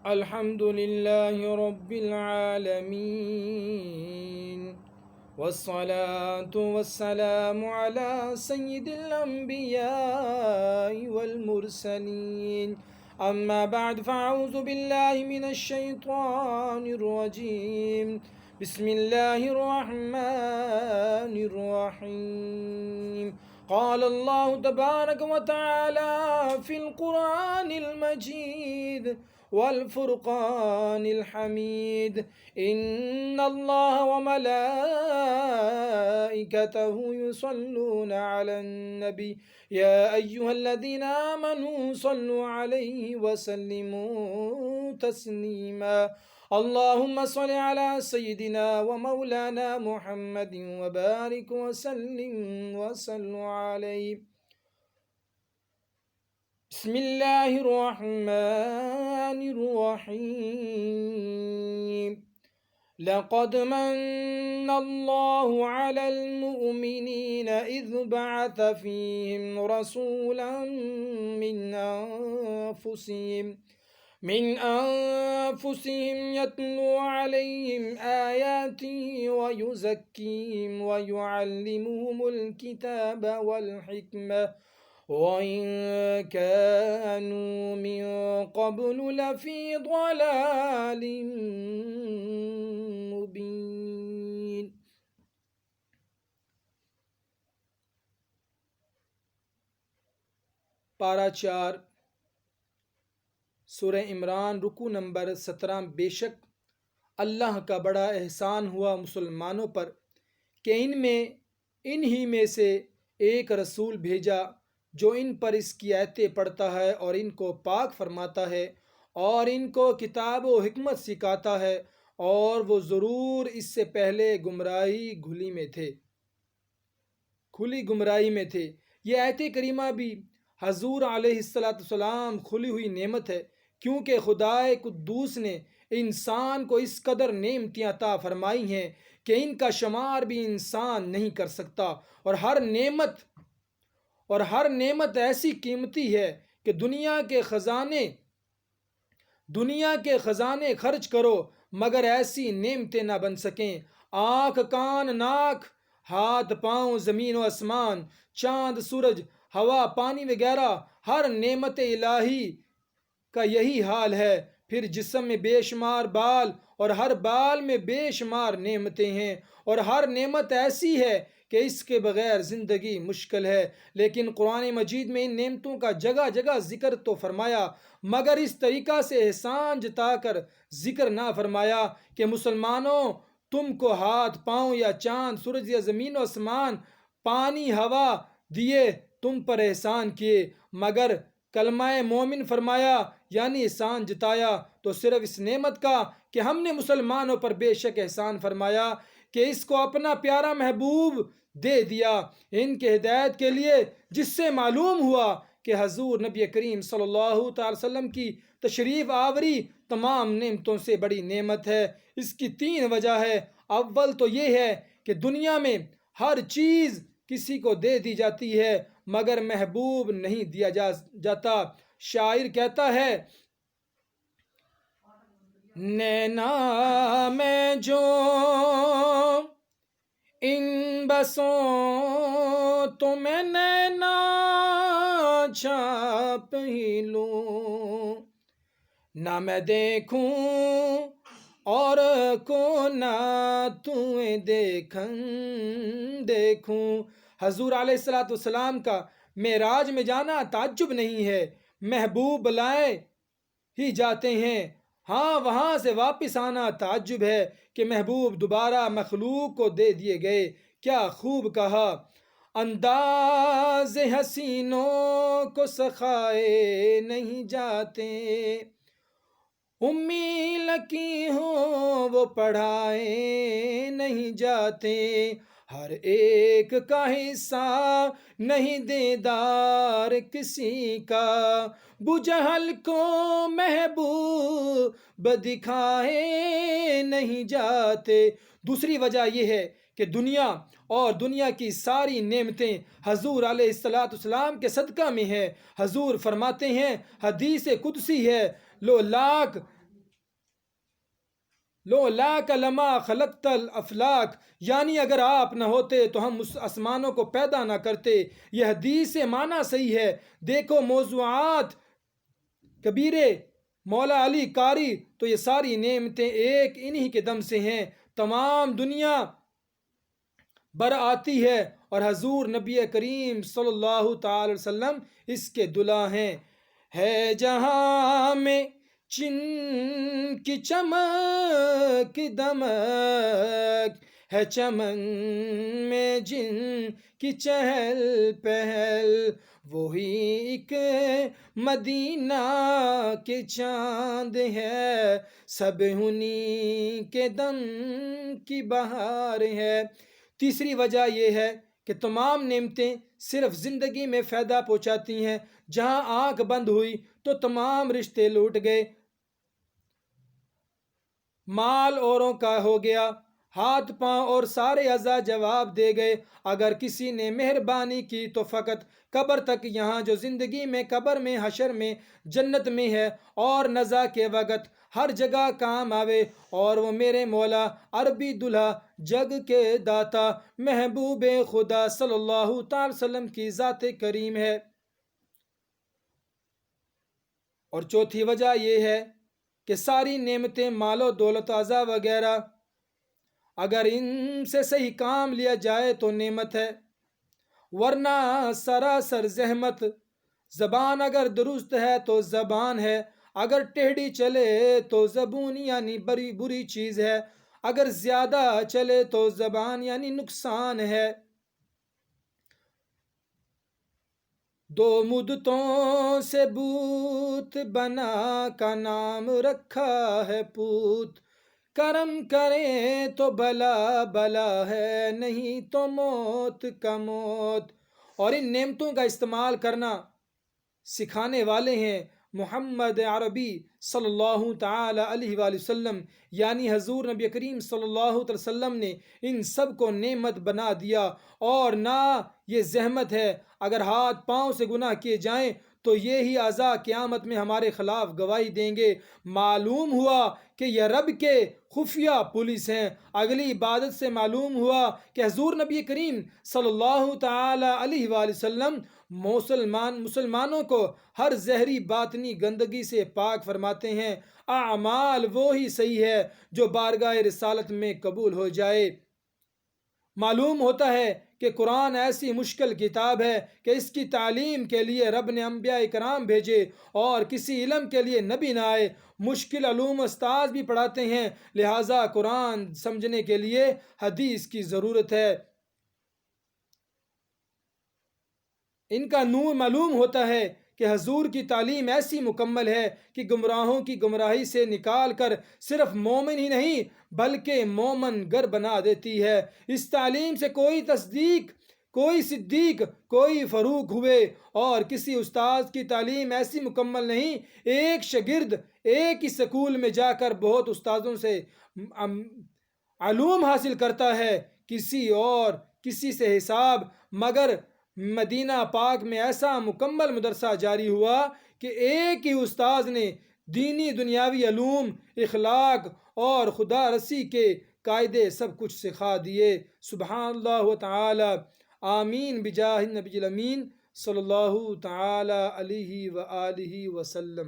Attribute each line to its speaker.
Speaker 1: الحمد لله رب العالمين، والصلاة والسلام على سيد الأنبياء والمرسلين. أما بعد، فأعوذ بالله من الشيطان الرجيم. بسم الله الرحمن الرحيم. قال الله تبارك وتعالى في القرآن المجيد والفرقان الحميد: إن الله وملائكته يصلون على النبي يا أيها الذين آمنوا صلوا عليه وسلموا تسليما. اللهم صل على سيدنا ومولانا محمد وبارك وسلم عليه. بسم الله الرحمن الرحيم. لقد من الله على المؤمنين إذ بعث فيهم رسولا من أنفسهم يتلو عليهم آياته ويزكيهم ويعلمهم الكتاب والحكمة وإن كانوا من قبل لفي ضلال مبين. پارہ 4 سورہ عمران رکوع نمبر 17۔ بے شک اللہ کا بڑا احسان ہوا مسلمانوں پر کہ انہی میں سے ایک رسول بھیجا جو ان پر اس کی آیتیں پڑھتا ہے اور ان کو پاک فرماتا ہے اور ان کو کتاب و حکمت سکھاتا ہے، اور وہ ضرور اس سے پہلے کھلی گمراہی میں تھے۔ یہ آیت کریمہ بھی حضور علیہ السلام کھلی ہوئی نعمت ہے، کیونکہ خدائے قدوس نے انسان کو اس قدر نعمتیں عطا فرمائی ہیں کہ ان کا شمار بھی انسان نہیں کر سکتا، اور ہر نعمت ایسی قیمتی ہے کہ دنیا کے خزانے خرچ کرو مگر ایسی نعمتیں نہ بن سکیں۔ آنکھ، کان، ناک، ہاتھ، پاؤں، زمین و آسمان، چاند، سورج، ہوا، پانی وغیرہ ہر نعمت الہی کا یہی حال ہے۔ پھر جسم میں بے شمار بال اور ہر بال میں بے شمار نعمتیں ہیں، اور ہر نعمت ایسی ہے کہ اس کے بغیر زندگی مشکل ہے۔ لیکن قرآن مجید میں ان نعمتوں کا جگہ جگہ ذکر تو فرمایا، مگر اس طریقہ سے احسان جتا کر ذکر نہ فرمایا کہ مسلمانوں، تم کو ہاتھ، پاؤں یا چاند، سورج یا زمین و آسمان، پانی، ہوا دیے، تم پر احسان کیے، مگر کلمہ مومن فرمایا یعنی احسان جتایا تو صرف اس نعمت کا کہ ہم نے مسلمانوں پر بے شک احسان فرمایا کہ اس کو اپنا پیارا محبوب دے دیا ان کے ہدایت کے لیے، جس سے معلوم ہوا کہ حضور نبی کریم صلی اللہ تعالی وسلم کی تشریف آوری تمام نعمتوں سے بڑی نعمت ہے۔ اس کی 3 وجہ ہے۔ اول تو یہ ہے کہ دنیا میں ہر چیز کسی کو دے دی جاتی ہے مگر محبوب نہیں دیا جاتا۔ شاعر کہتا ہے: نینا میں جو ان بسوں تو میں نینا چھاپ ہی لوں، نہ میں دیکھوں اور کو نہ تمہیں دیکھوں۔ حضور علیہ السلام کا معراج میں جانا تعجب نہیں ہے، محبوب بلائے ہی جاتے ہیں۔ ہاں، وہاں سے واپس آنا تعجب ہے کہ محبوب دوبارہ مخلوق کو دے دیے گئے۔ کیا خوب کہا: انداز حسینوں کو سکھائے نہیں جاتے، امی لکی ہوں وہ پڑھائے نہیں جاتے، ہر ایک کا حصہ نہیں دیدار کسی کا، بجہل کو محبوب دکھائے نہیں جاتے۔ دوسری وجہ یہ ہے کہ دنیا اور دنیا کی ساری نعمتیں حضور علیہ السلام کے صدقہ میں ہے۔ حضور فرماتے ہیں، حدیث قدسی ہے: لو لاکھ لو لاک لما خلقت الافلاک، یعنی اگر آپ نہ ہوتے تو ہم اس آسمانوں کو پیدا نہ کرتے۔ یہ حدیث سے معنی صحیح ہے۔ دیکھو موضوعات کبیرے مولا علی قاری، تو یہ ساری نعمتیں ایک انہی کے دم سے ہیں، تمام دنیا بر آتی ہے اور حضور نبی کریم صلی اللہ تعالی وسلم اس کے دلہا ہیں۔ ہے جہاں میں چن کی چمک دمک، ہے چمن میں جن کی چہل پہل، وہی ایک مدینہ کے چاند ہے، سب انہی کے دم کی بہار ہے۔ تیسری وجہ یہ ہے کہ تمام نعمتیں صرف زندگی میں فائدہ پہنچاتی ہیں۔ جہاں آنکھ بند ہوئی تو تمام رشتے لوٹ گئے، مال اوروں کا ہو گیا، ہاتھ پاؤں اور سارے اعضاء جواب دے گئے۔ اگر کسی نے مہربانی کی تو فقط قبر تک، یہاں جو زندگی میں، قبر میں، حشر میں، جنت میں ہے، اور نزا کے وقت ہر جگہ کام آوے۔ اور وہ میرے مولا، عربی دلہا، جگ کے داتا، محبوب خدا صلی اللہ تعالی وسلم کی ذات کریم ہے۔ اور چوتھی وجہ یہ ہے کہ ساری نعمتیں، مال و دولت، اعضاء وغیرہ، اگر ان سے صحیح کام لیا جائے تو نعمت ہے، ورنہ سراسر زحمت۔ زبان اگر درست ہے تو زبان ہے، اگر ٹیڑھی چلے تو زبون یعنی بری چیز ہے، اگر زیادہ چلے تو زبان یعنی نقصان ہے۔ دو مدتوں سے بوت بنا کا نام رکھا ہے پوت، کرم کریں تو بلا بلا ہے، نہیں تو موت کا موت۔ اور ان نعمتوں کا استعمال کرنا سکھانے والے ہیں محمد عربی صلی اللہ تعالی علیہ وآلہ وسلم، یعنی حضور نبی کریم صلی اللہ علیہ وسلم نے ان سب کو نعمت بنا دیا۔ اور نہ یہ زحمت ہے، اگر ہاتھ پاؤں سے گناہ کیے جائیں تو یہی اعضاء قیامت میں ہمارے خلاف گواہی دیں گے۔ معلوم ہوا کہ یہ رب کے خفیہ پولیس ہیں۔ اگلی عبادت سے معلوم ہوا کہ حضور نبی کریم صلی اللہ تعالی علیہ وآلہ وسلم مسلمانوں کو ہر زہری باطنی گندگی سے پاک فرماتے ہیں۔ اعمال وہی صحیح ہے جو بارگاہ رسالت میں قبول ہو جائے۔ معلوم ہوتا ہے کہ قرآن ایسی مشکل کتاب ہے کہ اس کی تعلیم کے لیے رب نے انبیاء کرام بھیجے، اور کسی علم کے لیے نبی نہ آئے۔ مشکل علوم استاذ بھی پڑھاتے ہیں، لہٰذا قرآن سمجھنے کے لیے حدیث کی ضرورت ہے۔ ان کا نور معلوم ہوتا ہے کہ حضور کی تعلیم ایسی مکمل ہے کہ گمراہوں کی گمراہی سے نکال کر صرف مومن ہی نہیں بلکہ مومن گر بنا دیتی ہے۔ اس تعلیم سے کوئی تصدیق، کوئی صدیق، کوئی فاروق ہوئے، اور کسی استاذ کی تعلیم ایسی مکمل نہیں۔ ایک شاگرد ایک ہی سکول میں جا کر بہت استاذوں سے علوم حاصل کرتا ہے، کسی سے حساب، مگر مدینہ پاک میں ایسا مکمل مدرسہ جاری ہوا کہ ایک ہی استاذ نے دینی دنیاوی علوم، اخلاق اور خدا رسی کے قاعدے سب کچھ سکھا دیے۔ سبحان اللہ و تعالی، آمین بجاہ النبی الامین صلی اللہ تعالی علیہ وآلہ وسلم۔